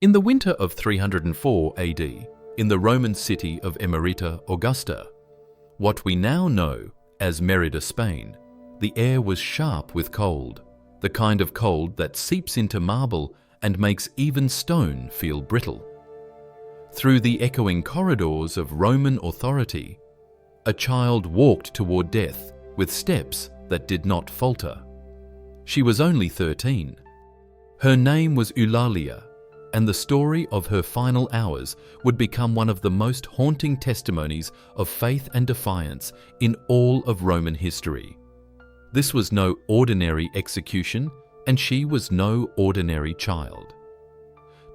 In the winter of 304 AD, in the Roman city of Emerita Augusta, what we now know as Mérida, Spain, the air was sharp with cold, the kind of cold that seeps into marble and makes even stone feel brittle. Through the echoing corridors of Roman authority, a child walked toward death with steps that did not falter. She was only 13. Her name was Eulalia, and the story of her final hours would become one of the most haunting testimonies of faith and defiance in all of Roman history. This was no ordinary execution, and she was no ordinary child.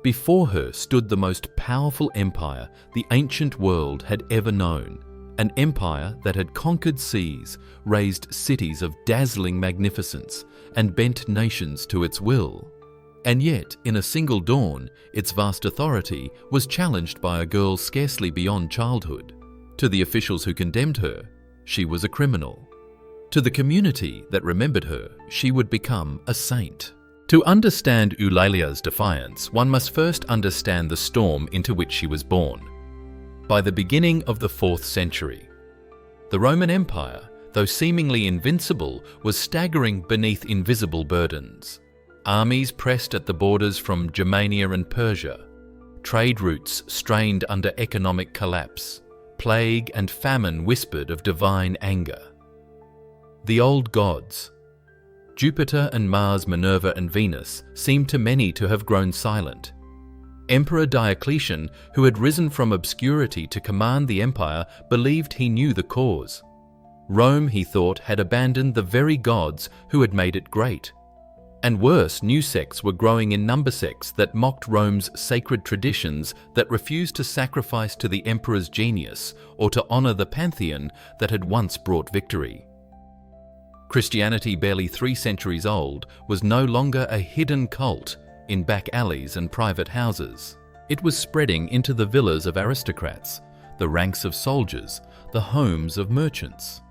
Before her stood the most powerful empire the ancient world had ever known, an empire that had conquered seas, raised cities of dazzling magnificence, and bent nations to its will. And yet, in a single dawn, its vast authority was challenged by a girl scarcely beyond childhood. To the officials who condemned her, she was a criminal. To the community that remembered her, she would become a saint. To understand Eulalia's defiance, one must first understand the storm into which she was born. By the beginning of the 4th century, the Roman Empire, though seemingly invincible, was staggering beneath invisible burdens. Armies pressed at the borders from Germania and Persia. Trade routes strained under economic collapse. Plague and famine whispered of divine anger. The old gods, Jupiter and Mars, Minerva and Venus, seemed to many to have grown silent. Emperor Diocletian, who had risen from obscurity to command the empire, believed he knew the cause. Rome, he thought, had abandoned the very gods who had made it great. And worse, new sects were growing in number, sects that mocked Rome's sacred traditions, that refused to sacrifice to the emperor's genius or to honor the pantheon that had once brought victory. Christianity, barely 3 centuries old, was no longer a hidden cult in back alleys and private houses. It was spreading into the villas of aristocrats, the ranks of soldiers, the homes of merchants.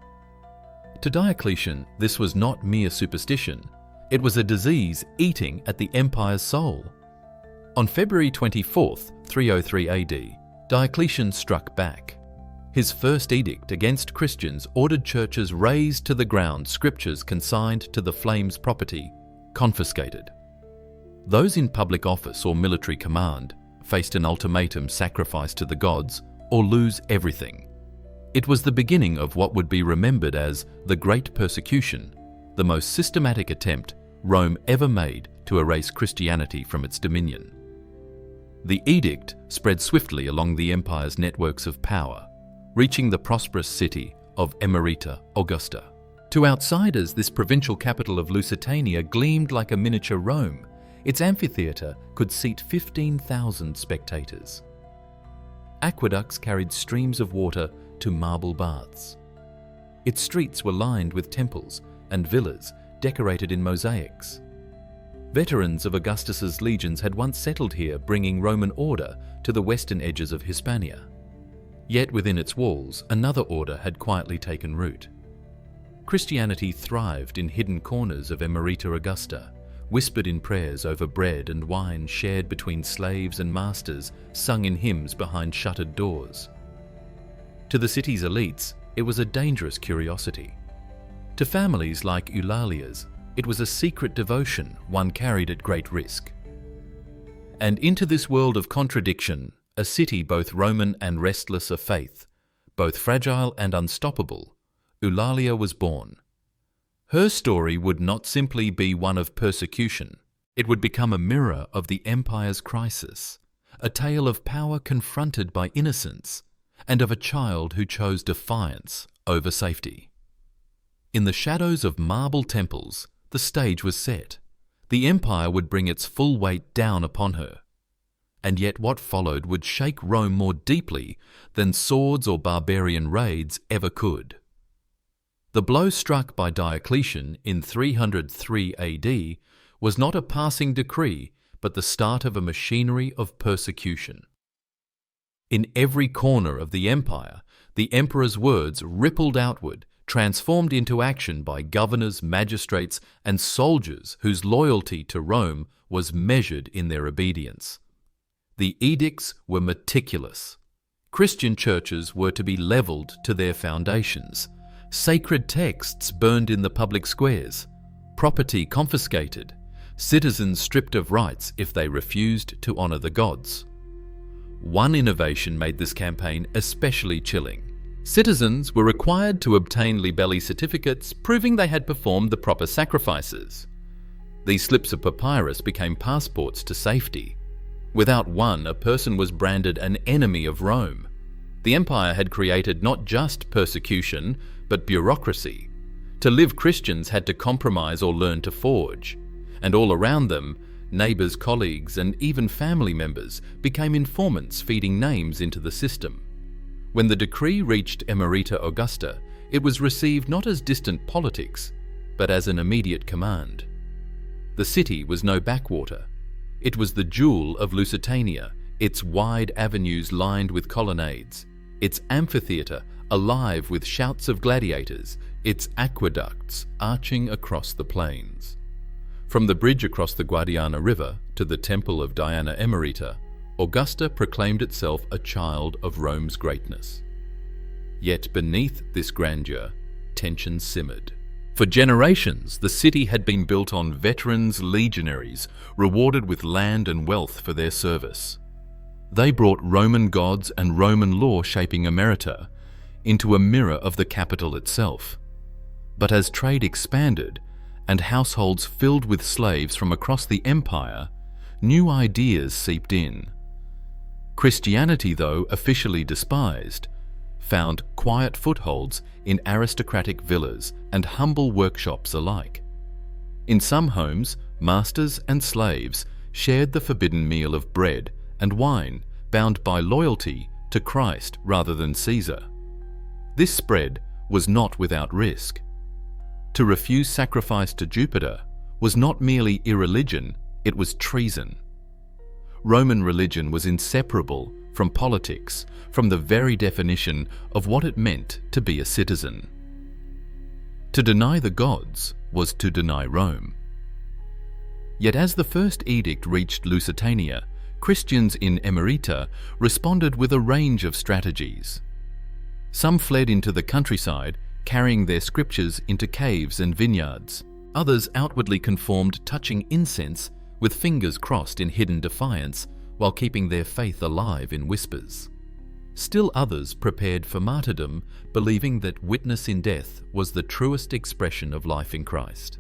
To Diocletian, this was not mere superstition. It was a disease eating at the empire's soul. On February 24th, 303 AD, Diocletian struck back. His first edict against Christians ordered churches razed to the ground, scriptures consigned to the flames, property confiscated. Those in public office or military command faced an ultimatum: sacrifice to the gods or lose everything. It was the beginning of what would be remembered as the Great Persecution, the most systematic attempt Rome ever made to erase Christianity from its dominion. The edict spread swiftly along the empire's networks of power, reaching the prosperous city of Emerita Augusta. To outsiders, this provincial capital of Lusitania gleamed like a miniature Rome. Its amphitheatre could seat 15,000 spectators. Aqueducts carried streams of water to marble baths. Its streets were lined with temples and villas decorated in mosaics. Veterans of Augustus's legions had once settled here, bringing Roman order to the western edges of Hispania. Yet within its walls, another order had quietly taken root. Christianity thrived in hidden corners of Emerita Augusta, whispered in prayers over bread and wine shared between slaves and masters, sung in hymns behind shuttered doors. To the city's elites, it was a dangerous curiosity. To families like Eulalia's, it was a secret devotion one carried at great risk. And into this world of contradiction, a city both Roman and restless of faith, both fragile and unstoppable, Eulalia was born. Her story would not simply be one of persecution. It would become a mirror of the empire's crisis, a tale of power confronted by innocence, and of a child who chose defiance over safety. In the shadows of marble temples, the stage was set. The empire would bring its full weight down upon her. And yet what followed would shake Rome more deeply than swords or barbarian raids ever could. The blow struck by Diocletian in 303 AD was not a passing decree, but the start of a machinery of persecution. In every corner of the empire, the emperor's words rippled outward, transformed into action by governors, magistrates, and soldiers whose loyalty to Rome was measured in their obedience. The edicts were meticulous. Christian churches were to be levelled to their foundations, sacred texts burned in the public squares, property confiscated, citizens stripped of rights if they refused to honour the gods. One innovation made this campaign especially chilling. Citizens were required to obtain libelli certificates proving they had performed the proper sacrifices. These slips of papyrus became passports to safety. Without one, a person was branded an enemy of Rome. The empire had created not just persecution, but bureaucracy. To live, Christians had to compromise or learn to forge. And all around them, neighbours, colleagues, and even family members became informants feeding names into the system. When the decree reached Emerita Augusta, it was received not as distant politics, but as an immediate command. The city was no backwater. It was the jewel of Lusitania, its wide avenues lined with colonnades, its amphitheatre alive with shouts of gladiators, its aqueducts arching across the plains. From the bridge across the Guadiana River to the temple of Diana Emerita, Augusta proclaimed itself a child of Rome's greatness. Yet beneath this grandeur, tension simmered. For generations, the city had been built on veterans, legionaries, rewarded with land and wealth for their service. They brought Roman gods and Roman law shaping Emerita into a mirror of the capital itself. But as trade expanded and households filled with slaves from across the empire, new ideas seeped in. Christianity, though officially despised, found quiet footholds in aristocratic villas and humble workshops alike. In some homes, masters and slaves shared the forbidden meal of bread and wine, bound by loyalty to Christ rather than Caesar. This spread was not without risk. To refuse sacrifice to Jupiter was not merely irreligion, it was treason. Roman religion was inseparable from politics, from the very definition of what it meant to be a citizen. To deny the gods was to deny Rome. Yet as the first edict reached Lusitania, Christians in Emerita responded with a range of strategies. Some fled into the countryside, carrying their scriptures into caves and vineyards. Others outwardly conformed, touching incense with fingers crossed in hidden defiance, while keeping their faith alive in whispers. Still others prepared for martyrdom, believing that witness in death was the truest expression of life in Christ.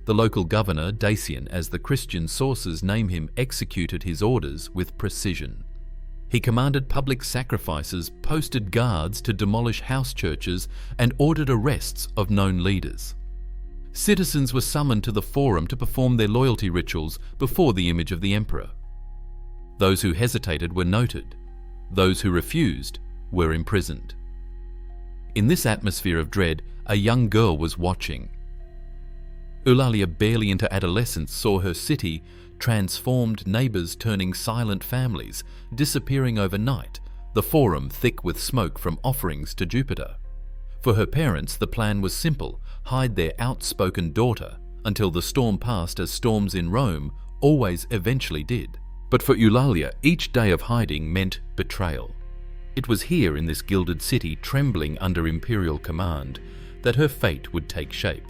The local governor, Dacian, as the Christian sources name him, executed his orders with precision. He commanded public sacrifices, posted guards to demolish house churches, and ordered arrests of known leaders. Citizens were summoned to the forum to perform their loyalty rituals before the image of the emperor. Those who hesitated were noted. Those who refused were imprisoned. In this atmosphere of dread, a young girl was watching. Eulalia, barely into adolescence, saw her city transformed, neighbours turning silent families, disappearing overnight, the forum thick with smoke from offerings to Jupiter. For her parents, the plan was simple: hide their outspoken daughter until the storm passed, as storms in Rome always eventually did. But for Eulalia, each day of hiding meant betrayal. It was here in this gilded city, trembling under imperial command, that her fate would take shape.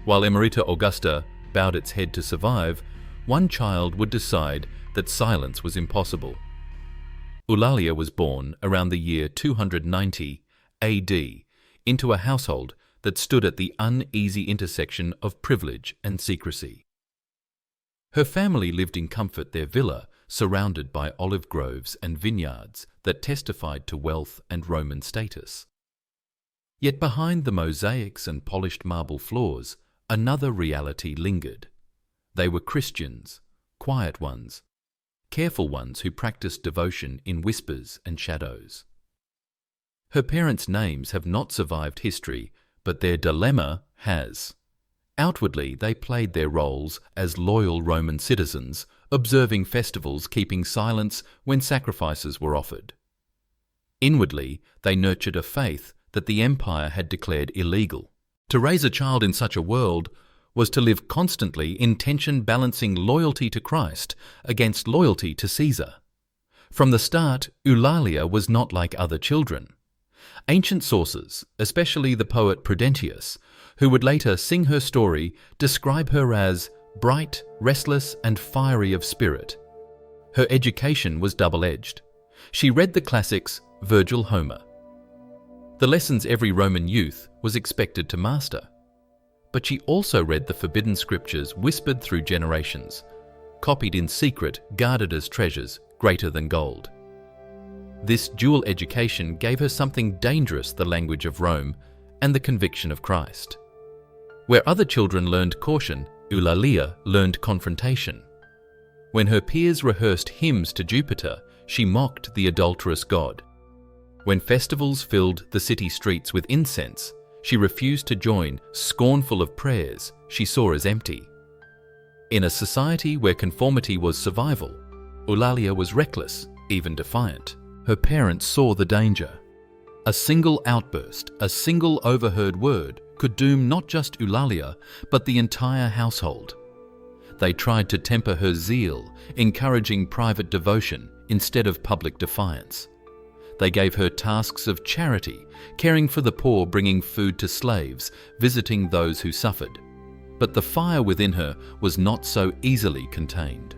While Emerita Augusta bowed its head to survive, one child would decide that silence was impossible. Eulalia was born around the year 290 AD into a household that stood at the uneasy intersection of privilege and secrecy. Her family lived in comfort, their villa surrounded by olive groves and vineyards that testified to wealth and Roman status. Yet behind the mosaics and polished marble floors, another reality lingered. They were Christians, quiet ones, careful ones who practiced devotion in whispers and shadows. Her parents' names have not survived history, but their dilemma has. Outwardly, they played their roles as loyal Roman citizens, observing festivals, keeping silence when sacrifices were offered. Inwardly, they nurtured a faith that the empire had declared illegal. To raise a child in such a world was to live constantly in tension, balancing loyalty to Christ against loyalty to Caesar. From the start, Eulalia was not like other children. Ancient sources, especially the poet Prudentius, who would later sing her story, describe her as bright, restless, and fiery of spirit. Her education was double-edged. She read the classics, Virgil, Homer. The lessons every Roman youth was expected to master. But she also read the forbidden scriptures whispered through generations, copied in secret, guarded as treasures greater than gold. This dual education gave her something dangerous, the language of Rome and the conviction of Christ. Where other children learned caution, Eulalia learned confrontation. When her peers rehearsed hymns to Jupiter, she mocked the adulterous god. When festivals filled the city streets with incense, she refused to join, scornful of prayers she saw as empty. In a society where conformity was survival, Eulalia was reckless, even defiant. Her parents saw the danger. A single outburst, a single overheard word could doom not just Eulalia, but the entire household. They tried to temper her zeal, encouraging private devotion instead of public defiance. They gave her tasks of charity, caring for the poor, bringing food to slaves, visiting those who suffered. But the fire within her was not so easily contained.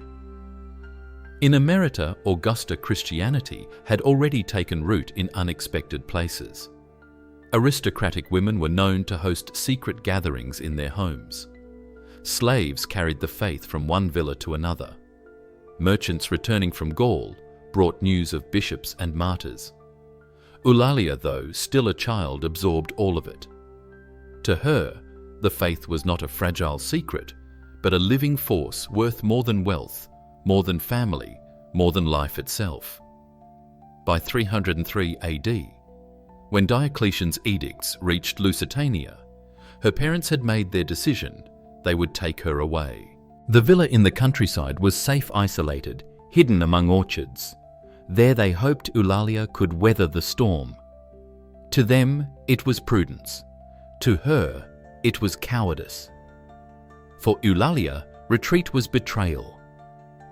In Emerita, Augusta Christianity had already taken root in unexpected places. Aristocratic women were known to host secret gatherings in their homes. Slaves carried the faith from one villa to another. Merchants returning from Gaul brought news of bishops and martyrs. Eulalia, though still a child, absorbed all of it. To her, the faith was not a fragile secret, but a living force worth more than wealth, more than family, more than life itself. By 303 AD, when Diocletian's edicts reached Lusitania, her parents had made their decision. They would take her away. The villa in the countryside was safe, isolated, hidden among orchards. There they hoped Eulalia could weather the storm. To them, it was prudence. To her, it was cowardice. For Eulalia, retreat was betrayal.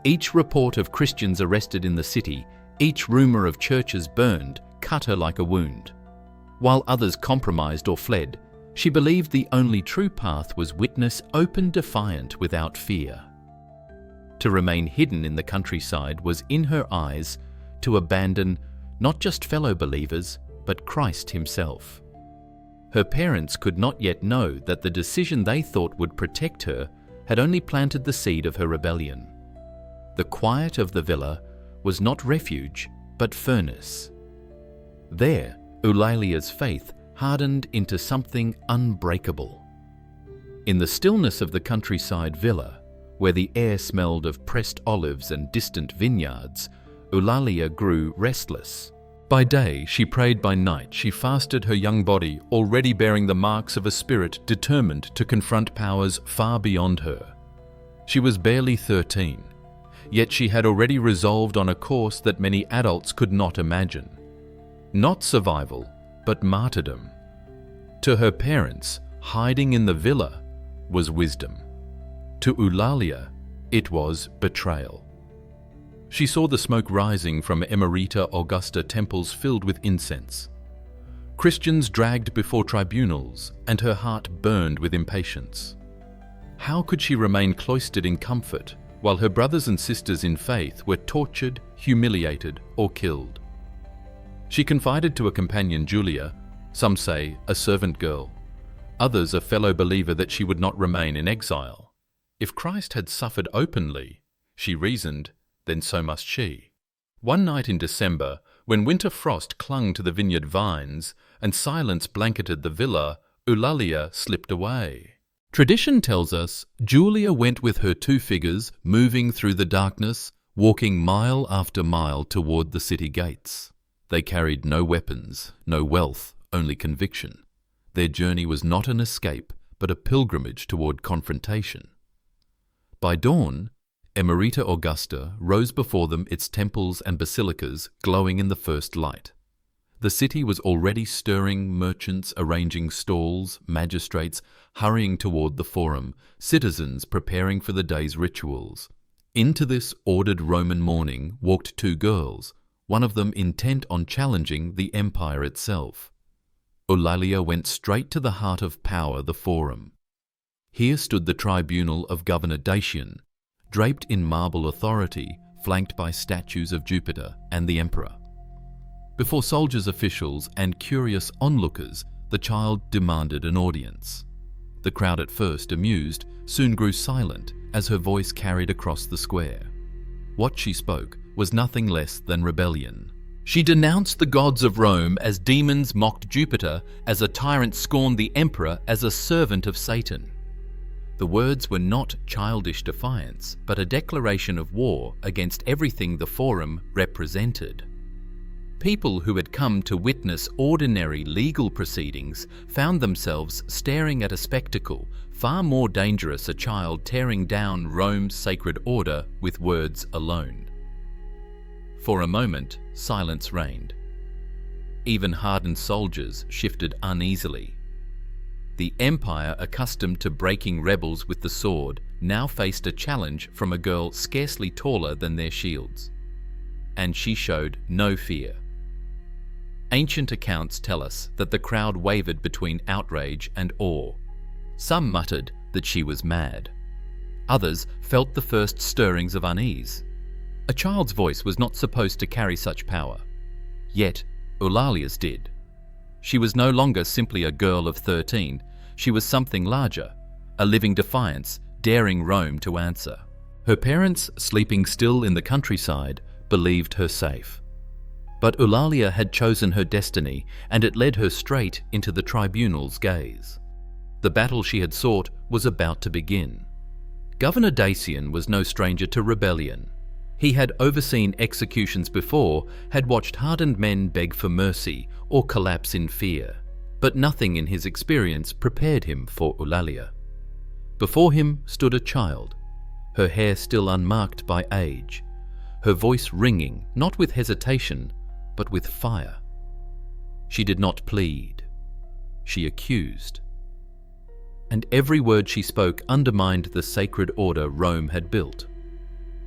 Each report of Christians arrested in the city, each rumor of churches burned, cut her like a wound. While others compromised or fled, she believed the only true path was witness, open, defiant, without fear. To remain hidden in the countryside was, in her eyes, to abandon not just fellow believers, but Christ himself. Her parents could not yet know that the decision they thought would protect her had only planted the seed of her rebellion. The quiet of the villa was not refuge, but furnace. There, Eulalia's faith hardened into something unbreakable. In the stillness of the countryside villa, where the air smelled of pressed olives and distant vineyards, Eulalia grew restless. By day she prayed, by night she fasted, her young body already bearing the marks of a spirit determined to confront powers far beyond her. She was barely 13, yet she had already resolved on a course that many adults could not imagine. Not survival, but martyrdom. To her parents, hiding in the villa was wisdom. To Eulalia, it was betrayal. She saw the smoke rising from Emerita Augusta temples filled with incense. Christians dragged before tribunals, and her heart burned with impatience. How could she remain cloistered in comfort while her brothers and sisters in faith were tortured, humiliated, or killed? She confided to a companion, Julia, some say a servant girl, others a fellow believer, that she would not remain in exile. If Christ had suffered openly, she reasoned, then so must she. One night in December, when winter frost clung to the vineyard vines and silence blanketed the villa, Eulalia slipped away. Tradition tells us Julia went with her two figures, moving through the darkness, walking mile after mile toward the city gates. They carried no weapons, no wealth, only conviction. Their journey was not an escape, but a pilgrimage toward confrontation. By dawn, Emerita Augusta rose before them, its temples and basilicas glowing in the first light. The city was already stirring, merchants arranging stalls, magistrates hurrying toward the forum, citizens preparing for the day's rituals. Into this ordered Roman morning walked two girls, one of them intent on challenging the empire itself. Ulalia went straight to the heart of power, the forum. Here stood the tribunal of Governor Dacian, draped in marble authority, flanked by statues of Jupiter and the emperor. Before soldiers, officials, and curious onlookers, the child demanded an audience. The crowd, at first amused, soon grew silent as her voice carried across the square. What she spoke was nothing less than rebellion. She denounced the gods of Rome as demons, mocked Jupiter as a tyrant, scorned the emperor as a servant of Satan. The words were not childish defiance, but a declaration of war against everything the forum represented. People who had come to witness ordinary legal proceedings found themselves staring at a spectacle far more dangerous, a child tearing down Rome's sacred order with words alone. For a moment, silence reigned. Even hardened soldiers shifted uneasily. The empire, accustomed to breaking rebels with the sword, now faced a challenge from a girl scarcely taller than their shields. And she showed no fear. Ancient accounts tell us that the crowd wavered between outrage and awe. Some muttered that she was mad. Others felt the first stirrings of unease. A child's voice was not supposed to carry such power. Yet Eulalia's did. She was no longer simply a girl of 13. She was something larger, a living defiance, daring Rome to answer. Her parents, sleeping still in the countryside, believed her safe. But Eulalia had chosen her destiny, and it led her straight into the tribunal's gaze. The battle she had sought was about to begin. Governor Dacian was no stranger to rebellion. He had overseen executions before, had watched hardened men beg for mercy or collapse in fear, but nothing in his experience prepared him for Eulalia. Before him stood a child, her hair still unmarked by age, her voice ringing not with hesitation, but with fire. She did not plead. She accused. And every word she spoke undermined the sacred order Rome had built.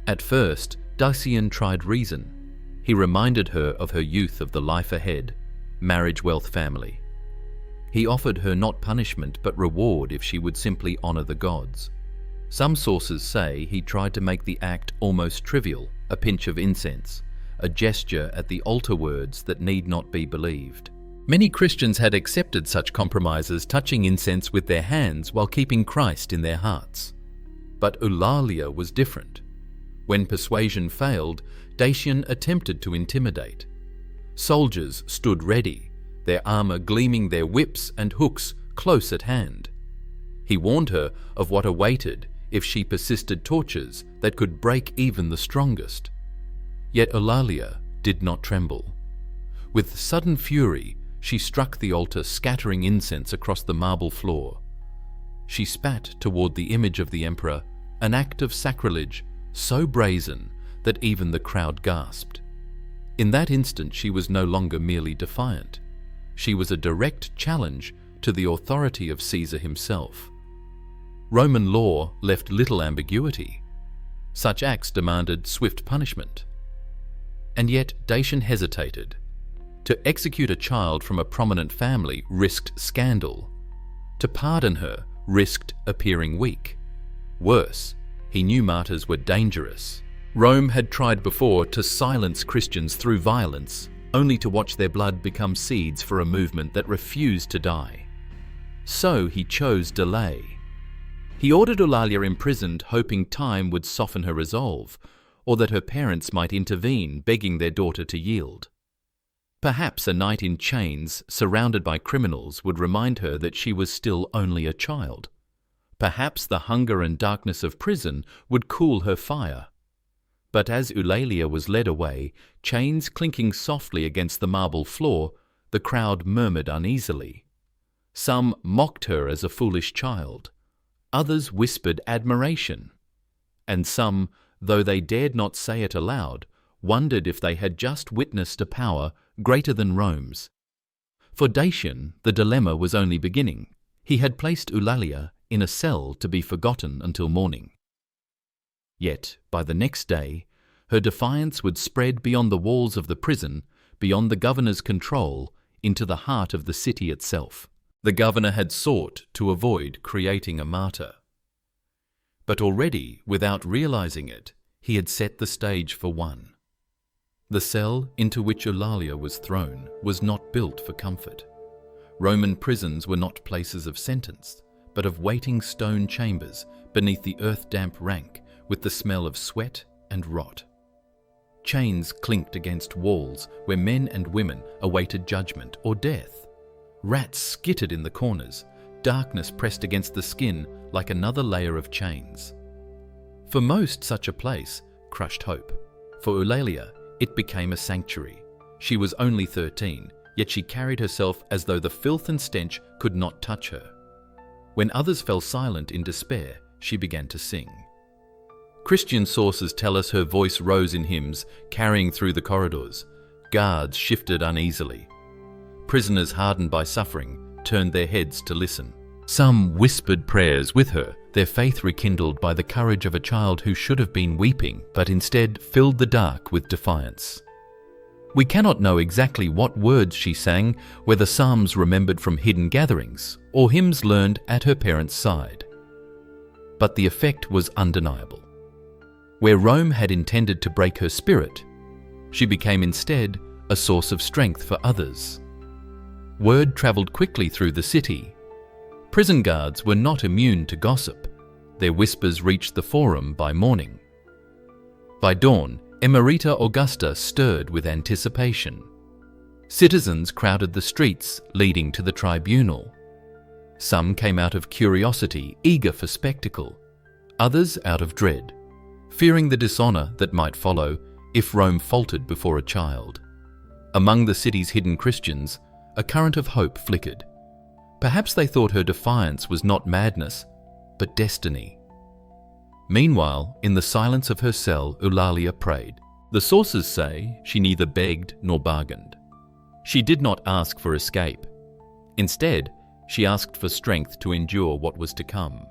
At first, Dacian tried reason. He reminded her of her youth, of the life ahead, marriage, wealth, family. He offered her not punishment but reward if she would simply honor the gods. Some sources say he tried to make the act almost trivial, a pinch of incense, a gesture at the altar, words that need not be believed. Many Christians had accepted such compromises, touching incense with their hands while keeping Christ in their hearts. But Eulalia was different. When persuasion failed, Dacian attempted to intimidate. Soldiers stood ready, their armor gleaming, their whips and hooks close at hand. He warned her of what awaited if she persisted, tortures that could break even the strongest. Yet Eulalia did not tremble. With sudden fury, she struck the altar, scattering incense across the marble floor. She spat toward the image of the emperor, an act of sacrilege so brazen that even the crowd gasped. In that instant, she was no longer merely defiant. She was a direct challenge to the authority of Caesar himself. Roman law left little ambiguity. Such acts demanded swift punishment. And yet Dacian hesitated. To execute a child from a prominent family risked scandal. To pardon her risked appearing weak. Worse, he knew martyrs were dangerous. Rome had tried before to silence Christians through violence, only to watch their blood become seeds for a movement that refused to die. So he chose delay. He ordered Eulalia imprisoned, hoping time would soften her resolve, or that her parents might intervene, begging their daughter to yield. Perhaps a night in chains, surrounded by criminals, would remind her that she was still only a child. Perhaps the hunger and darkness of prison would cool her fire. But as Eulalia was led away, chains clinking softly against the marble floor, the crowd murmured uneasily. Some mocked her as a foolish child. Others whispered admiration. And some, though they dared not say it aloud, wondered if they had just witnessed a power greater than Rome's. For Dacian, the dilemma was only beginning. He had placed Eulalia in a cell to be forgotten until morning. Yet, by the next day, her defiance would spread beyond the walls of the prison, beyond the governor's control, into the heart of the city itself. The governor had sought to avoid creating a martyr. But already, without realizing it, he had set the stage for one. The cell into which Eulalia was thrown was not built for comfort. Roman prisons were not places of sentence, but of waiting stone chambers beneath the earth-damp rank with the smell of sweat and rot. Chains clinked against walls where men and women awaited judgment or death. Rats skittered in the corners, darkness pressed against the skin like another layer of chains. For most, such a place crushed hope. For Eulalia, it became a sanctuary. She was only 13, yet she carried herself as though the filth and stench could not touch her. When others fell silent in despair, she began to sing. Christian sources tell us her voice rose in hymns, carrying through the corridors. Guards shifted uneasily. Prisoners hardened by suffering turned their heads to listen. Some whispered prayers with her, their faith rekindled by the courage of a child who should have been weeping, but instead filled the dark with defiance. We cannot know exactly what words she sang, whether psalms remembered from hidden gatherings or hymns learned at her parents' side. But the effect was undeniable. Where Rome had intended to break her spirit, she became instead a source of strength for others. Word travelled quickly through the city. Prison guards were not immune to gossip. Their whispers reached the forum by morning. By dawn, Emerita Augusta stirred with anticipation. Citizens crowded the streets leading to the tribunal. Some came out of curiosity, eager for spectacle. Others out of dread, fearing the dishonour that might follow if Rome faltered before a child. Among the city's hidden Christians, a current of hope flickered. Perhaps they thought her defiance was not madness, but destiny. Meanwhile, in the silence of her cell, Eulalia prayed. The sources say she neither begged nor bargained. She did not ask for escape. Instead, she asked for strength to endure what was to come.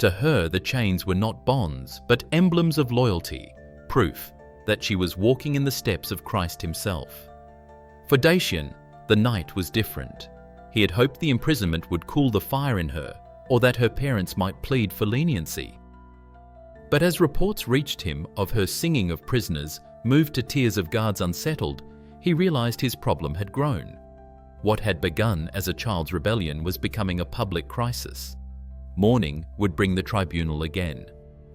To her, the chains were not bonds, but emblems of loyalty, proof that she was walking in the steps of Christ himself. For Dacian, the night was different. He had hoped the imprisonment would cool the fire in her, or that her parents might plead for leniency. But as reports reached him of her singing of prisoners, moved to tears of guards unsettled, he realized his problem had grown. What had begun as a child's rebellion was becoming a public crisis. Morning would bring the tribunal again.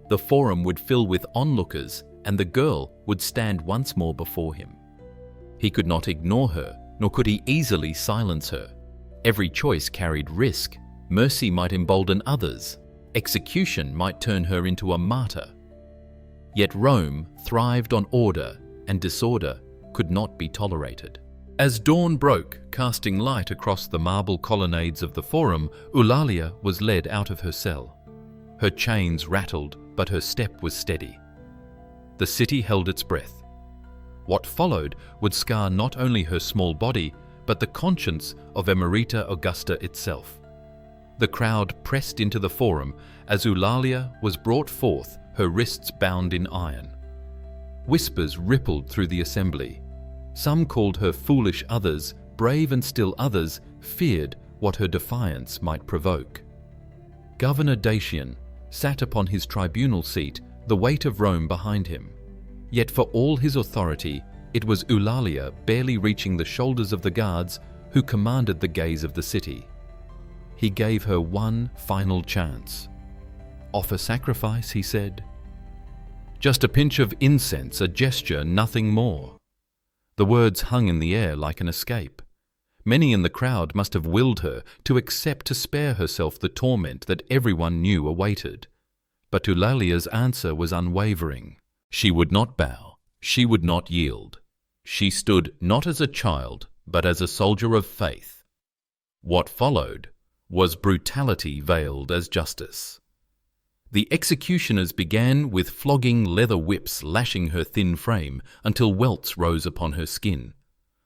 The forum would fill with onlookers, and the girl would stand once more before him. He could not ignore her, nor could he easily silence her. Every choice carried risk. Mercy might embolden others. Execution might turn her into a martyr. Yet Rome thrived on order, and disorder could not be tolerated. As dawn broke, casting light across the marble colonnades of the forum, Eulalia was led out of her cell. Her chains rattled, but her step was steady. The city held its breath. What followed would scar not only her small body, but the conscience of Emerita Augusta itself. The crowd pressed into the forum as Eulalia was brought forth, her wrists bound in iron. Whispers rippled through the assembly. Some called her foolish, others brave, and still others feared what her defiance might provoke. Governor Dacian sat upon his tribunal seat, the weight of Rome behind him. Yet for all his authority, it was Eulalia, barely reaching the shoulders of the guards, who commanded the gaze of the city. He gave her one final chance. "Offer sacrifice," he said. "Just a pinch of incense, a gesture, nothing more." The words hung in the air like an escape. Many in the crowd must have willed her to accept to spare herself the torment that everyone knew awaited. But Eulalia's answer was unwavering. She would not bow. She would not yield. She stood not as a child, but as a soldier of faith. What followed was brutality veiled as justice. The executioners began with flogging leather whips lashing her thin frame until welts rose upon her skin.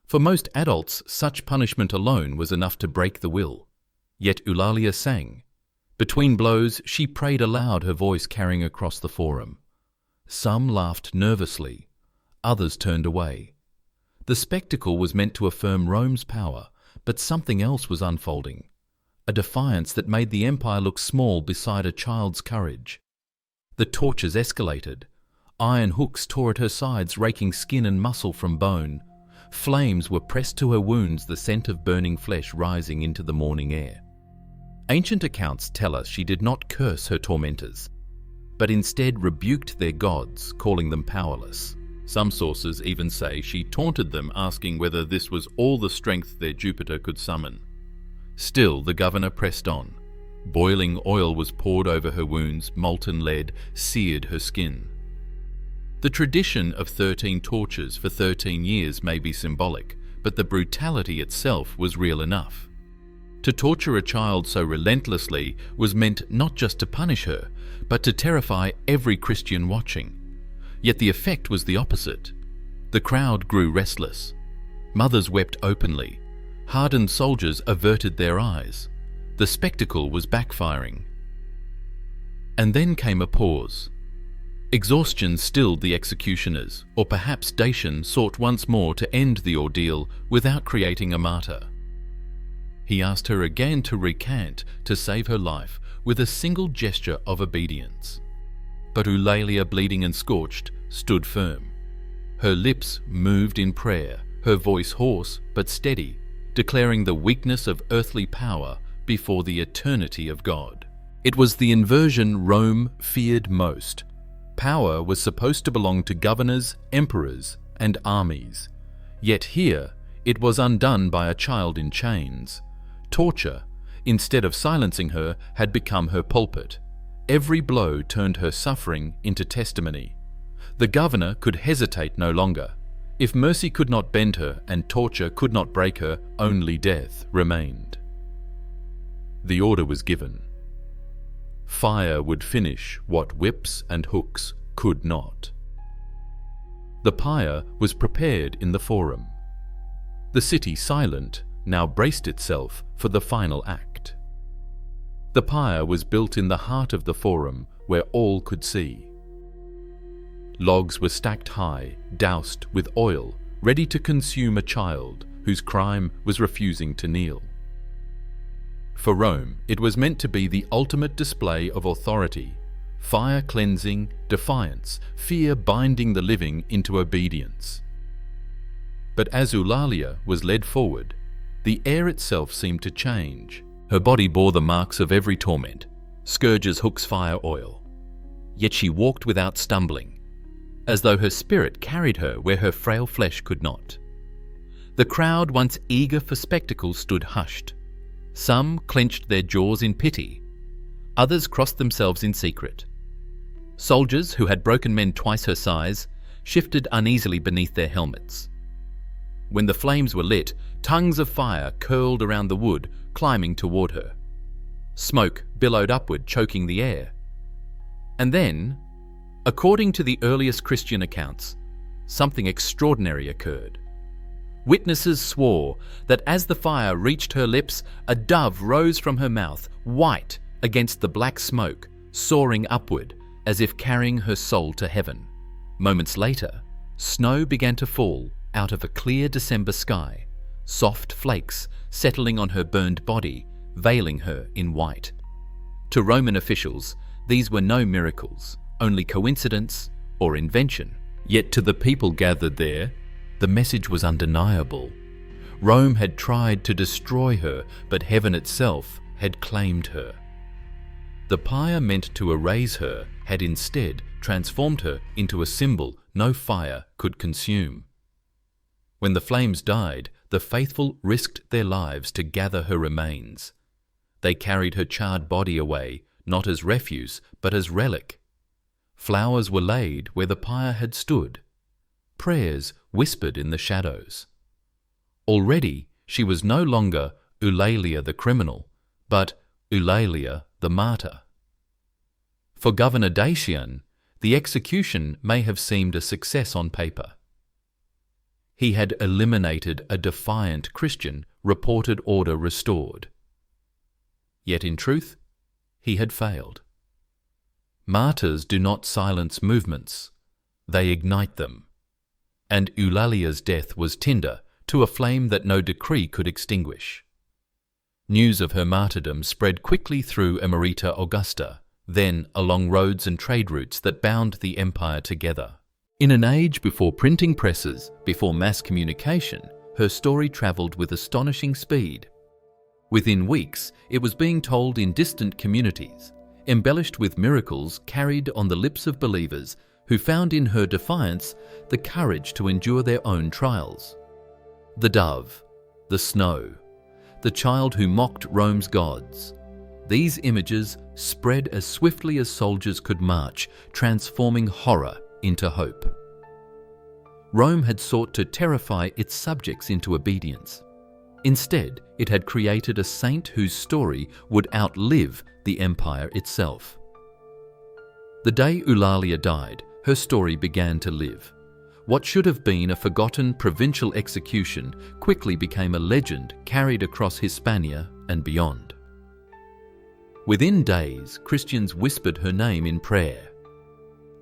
For most adults, such punishment alone was enough to break the will. Yet Eulalia sang. Between blows, she prayed aloud, her voice carrying across the forum. Some laughed nervously, others turned away. The spectacle was meant to affirm Rome's power, but something else was unfolding. A defiance that made the empire look small beside a child's courage. The tortures escalated. Iron hooks tore at her sides, raking skin and muscle from bone. Flames were pressed to her wounds, the scent of burning flesh rising into the morning air. Ancient accounts tell us she did not curse her tormentors, but instead rebuked their gods, calling them powerless. Some sources even say she taunted them, asking whether this was all the strength their Jupiter could summon. Still, the governor pressed on. Boiling oil was poured over her wounds, molten lead seared her skin. The tradition of 13 tortures for 13 years may be symbolic, but the brutality itself was real enough. To torture a child so relentlessly was meant not just to punish her, but to terrify every Christian watching. Yet the effect was the opposite. The crowd grew restless. Mothers wept openly. Hardened soldiers averted their eyes. The spectacle was backfiring. And then came a pause. Exhaustion stilled the executioners, or perhaps Dacian sought once more to end the ordeal without creating a martyr. He asked her again to recant, to save her life, with a single gesture of obedience. But Eulalia, bleeding and scorched, stood firm. Her lips moved in prayer, her voice hoarse but steady, declaring the weakness of earthly power before the eternity of God. It was the inversion Rome feared most. Power was supposed to belong to governors, emperors, and armies. Yet here, it was undone by a child in chains. Torture, instead of silencing her, had become her pulpit. Every blow turned her suffering into testimony. The governor could hesitate no longer. If mercy could not bend her and torture could not break her, only death remained. The order was given. Fire would finish what whips and hooks could not. The pyre was prepared in the forum. The city, silent, now braced itself for the final act. The pyre was built in the heart of the forum, where all could see. Logs were stacked high, doused with oil, ready to consume a child whose crime was refusing to kneel. For Rome, it was meant to be the ultimate display of authority, fire cleansing, defiance, fear binding the living into obedience. But as Eulalia was led forward, the air itself seemed to change. Her body bore the marks of every torment, scourges, hooks, fire, oil. Yet she walked without stumbling, as though her spirit carried her where her frail flesh could not. The crowd, once eager for spectacle, stood hushed. Some clenched their jaws in pity. Others crossed themselves in secret. Soldiers, who had broken men twice her size, shifted uneasily beneath their helmets. When the flames were lit, tongues of fire curled around the wood, climbing toward her. Smoke billowed upward, choking the air. And then, according to the earliest Christian accounts, something extraordinary occurred. Witnesses swore that as the fire reached her lips, a dove rose from her mouth, white against the black smoke, soaring upward as if carrying her soul to heaven. Moments later, snow began to fall out of a clear December sky, soft flakes settling on her burned body, veiling her in white. To Roman officials, these were no miracles, only coincidence or invention. Yet to the people gathered there, the message was undeniable. Rome had tried to destroy her, but heaven itself had claimed her. The pyre meant to erase her had instead transformed her into a symbol no fire could consume. When the flames died, the faithful risked their lives to gather her remains. They carried her charred body away, not as refuse, but as relic. Flowers were laid where the pyre had stood. Prayers whispered in the shadows. Already she was no longer Eulalia the criminal, but Eulalia the martyr. For Governor Dacian, the execution may have seemed a success on paper. He had eliminated a defiant Christian, reported order restored. Yet in truth, he had failed. Martyrs do not silence movements, they ignite them. And Eulalia's death was tinder to a flame that no decree could extinguish. News of her martyrdom spread quickly through Emerita Augusta, then along roads and trade routes that bound the empire together. In an age before printing presses, before mass communication, her story travelled with astonishing speed. Within weeks, it was being told in distant communities, embellished with miracles carried on the lips of believers who found in her defiance the courage to endure their own trials. The dove, the snow, the child who mocked Rome's gods. These images spread as swiftly as soldiers could march, transforming horror into hope. Rome had sought to terrify its subjects into obedience. Instead, it had created a saint whose story would outlive the empire itself. The day Eulalia died, her story began to live. What should have been a forgotten provincial execution quickly became a legend carried across Hispania and beyond. Within days, Christians whispered her name in prayer.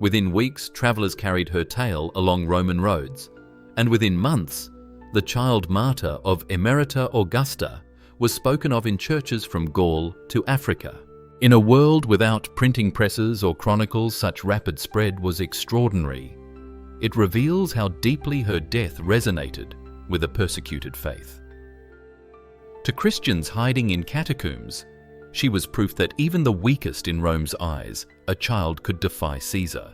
Within weeks, travellers carried her tale along Roman roads, and within months, the child martyr of Emerita Augusta was spoken of in churches from Gaul to Africa. In a world without printing presses or chronicles, such rapid spread was extraordinary. It reveals how deeply her death resonated with a persecuted faith. To Christians hiding in catacombs, she was proof that even the weakest in Rome's eyes, a child could defy Caesar.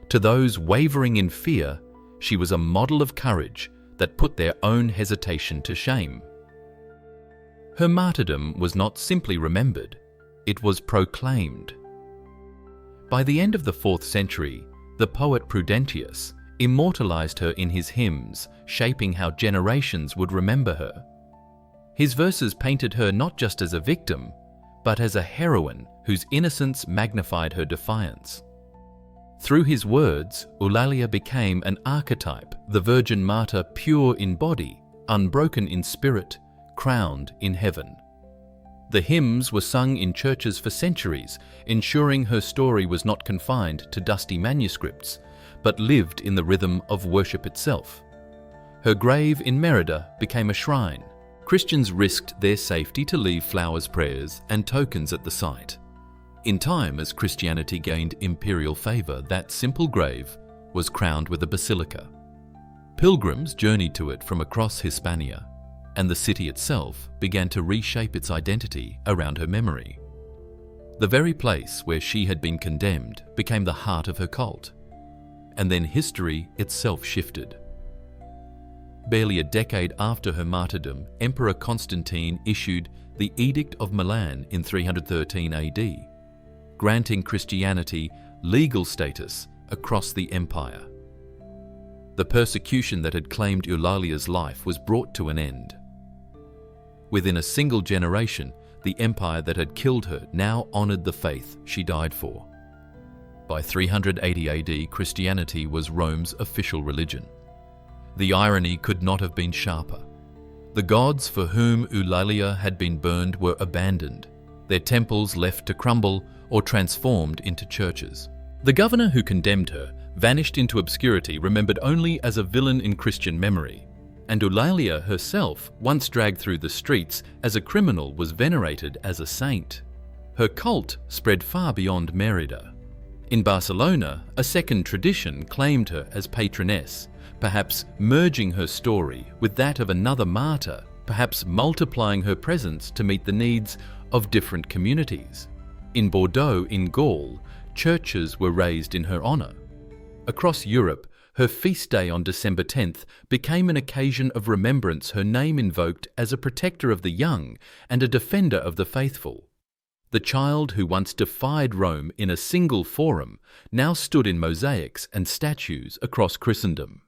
To those wavering in fear, she was a model of courage that put their own hesitation to shame. Her martyrdom was not simply remembered, it was proclaimed. By the end of the 4th century, the poet Prudentius immortalized her in his hymns, shaping how generations would remember her. His verses painted her not just as a victim, but as a heroine whose innocence magnified her defiance. Through his words, Eulalia became an archetype, the virgin martyr pure in body, unbroken in spirit, crowned in heaven. The hymns were sung in churches for centuries, ensuring her story was not confined to dusty manuscripts, but lived in the rhythm of worship itself. Her grave in Merida became a shrine. Christians risked their safety to leave flowers, prayers, and tokens at the site. In time, as Christianity gained imperial favor, that simple grave was crowned with a basilica. Pilgrims journeyed to it from across Hispania, and the city itself began to reshape its identity around her memory. The very place where she had been condemned became the heart of her cult, and then history itself shifted. Barely a decade after her martyrdom, Emperor Constantine issued the Edict of Milan in 313 AD, granting Christianity legal status across the empire. The persecution that had claimed Eulalia's life was brought to an end. Within a single generation, the empire that had killed her now honored the faith she died for. By 380 AD, Christianity was Rome's official religion. The irony could not have been sharper. The gods for whom Eulalia had been burned were abandoned, their temples left to crumble or transformed into churches. The governor who condemned her vanished into obscurity, remembered only as a villain in Christian memory, and Eulalia herself, once dragged through the streets as a criminal, was venerated as a saint. Her cult spread far beyond Merida. In Barcelona, a second tradition claimed her as patroness, perhaps merging her story with that of another martyr, perhaps multiplying her presence to meet the needs of different communities. In Bordeaux, in Gaul, churches were raised in her honor. Across Europe, her feast day on December 10th became an occasion of remembrance, her name invoked as a protector of the young and a defender of the faithful. The child who once defied Rome in a single forum now stood in mosaics and statues across Christendom.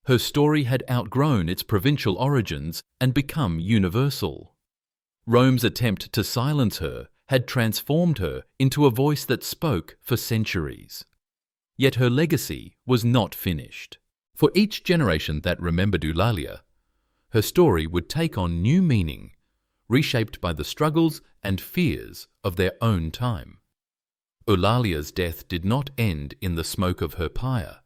Her story had outgrown its provincial origins and become universal. Rome's attempt to silence her had transformed her into a voice that spoke for centuries. Yet her legacy was not finished. For each generation that remembered Eulalia, her story would take on new meaning, reshaped by the struggles and fears of their own time. Eulalia's death did not end in the smoke of her pyre.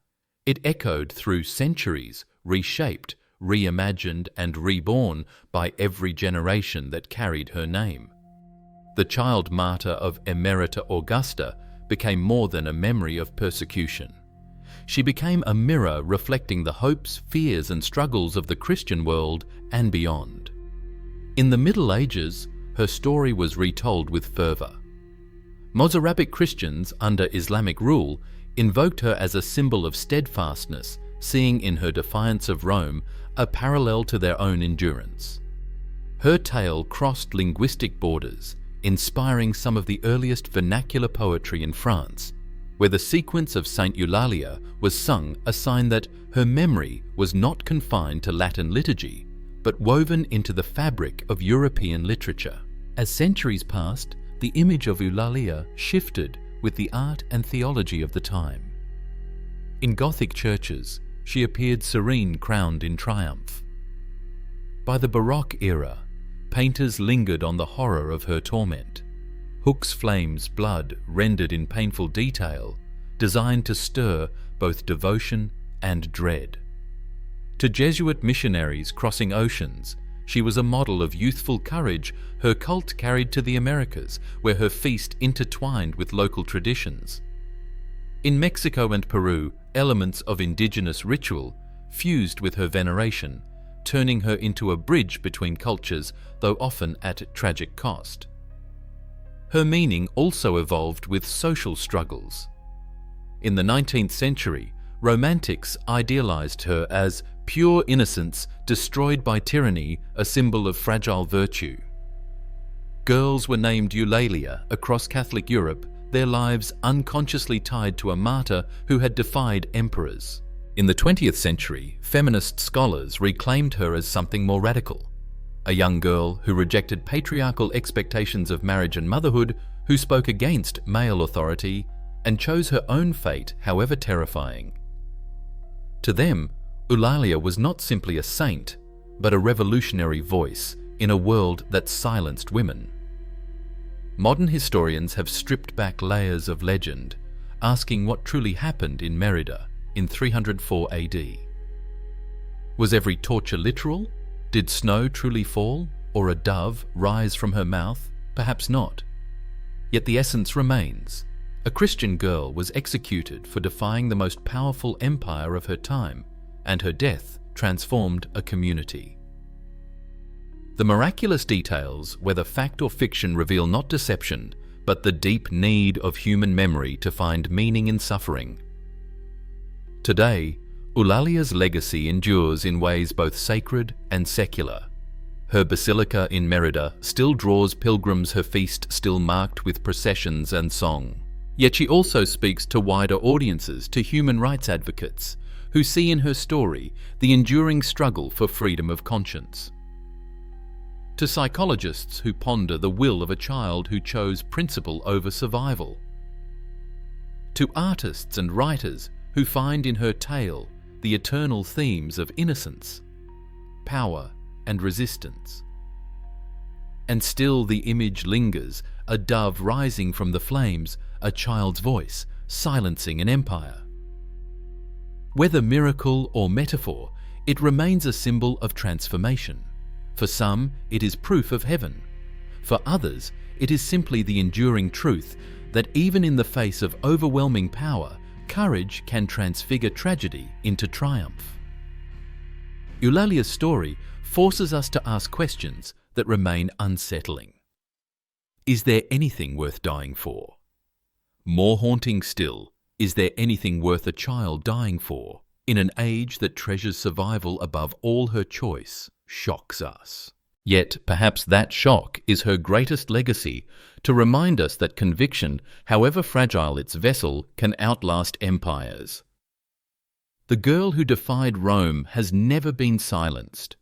It echoed through centuries, reshaped, reimagined and reborn by every generation that carried her name. The child martyr of Emerita Augusta became more than a memory of persecution. She became a mirror reflecting the hopes, fears and struggles of the Christian world and beyond. In the Middle Ages, her story was retold with fervour. Mozarabic Christians under Islamic rule invoked her as a symbol of steadfastness, seeing in her defiance of Rome a parallel to their own endurance. Her tale crossed linguistic borders, inspiring some of the earliest vernacular poetry in France, where the sequence of Saint Eulalia was sung, a sign that her memory was not confined to Latin liturgy, but woven into the fabric of European literature. As centuries passed, the image of Eulalia shifted with the art and theology of the time. In Gothic churches, she appeared serene, crowned in triumph. By the Baroque era, painters lingered on the horror of her torment. Hook's flames, blood rendered in painful detail, designed to stir both devotion and dread. To Jesuit missionaries crossing oceans, she was a model of youthful courage her cult carried to the Americas, where her feast intertwined with local traditions. In Mexico and Peru, elements of indigenous ritual fused with her veneration, turning her into a bridge between cultures, though often at tragic cost. Her meaning also evolved with social struggles. In the 19th century, Romantics idealized her as pure innocence destroyed by tyranny, a symbol of fragile virtue. Girls were named Eulalia across Catholic Europe, their lives unconsciously tied to a martyr who had defied emperors. In the 20th century, feminist scholars reclaimed her as something more radical. A young girl who rejected patriarchal expectations of marriage and motherhood, who spoke against male authority and chose her own fate, however terrifying. To them, Eulalia was not simply a saint, but a revolutionary voice in a world that silenced women. Modern historians have stripped back layers of legend, asking what truly happened in Merida in 304 AD. Was every torture literal? Did snow truly fall, or a dove rise from her mouth? Perhaps not. Yet the essence remains. A Christian girl was executed for defying the most powerful empire of her time, and her death transformed a community. The miraculous details, whether fact or fiction, reveal not deception, but the deep need of human memory to find meaning in suffering. Today, Eulalia's legacy endures in ways both sacred and secular. Her basilica in Merida still draws pilgrims, her feast still marked with processions and song. Yet she also speaks to wider audiences, to human rights advocates, who see in her story the enduring struggle for freedom of conscience. To psychologists who ponder the will of a child who chose principle over survival. To artists and writers who find in her tale the eternal themes of innocence, power, and resistance. And still the image lingers, a dove rising from the flames, a child's voice silencing an empire. Whether miracle or metaphor, it remains a symbol of transformation. For some, it is proof of heaven. For others, it is simply the enduring truth that even in the face of overwhelming power, courage can transfigure tragedy into triumph. Eulalia's story forces us to ask questions that remain unsettling. Is there anything worth dying for? More haunting still, is there anything worth a child dying for? In an age that treasures survival above all, her choice shocks us. Yet perhaps that shock is her greatest legacy, to remind us that conviction, however fragile its vessel, can outlast empires. The girl who defied Rome has never been silenced.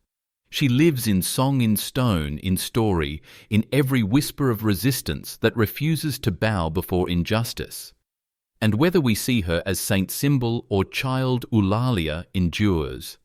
She lives in song, in stone, in story, in every whisper of resistance that refuses to bow before injustice. and whether we see her as saint symbol or child Eulalia endures.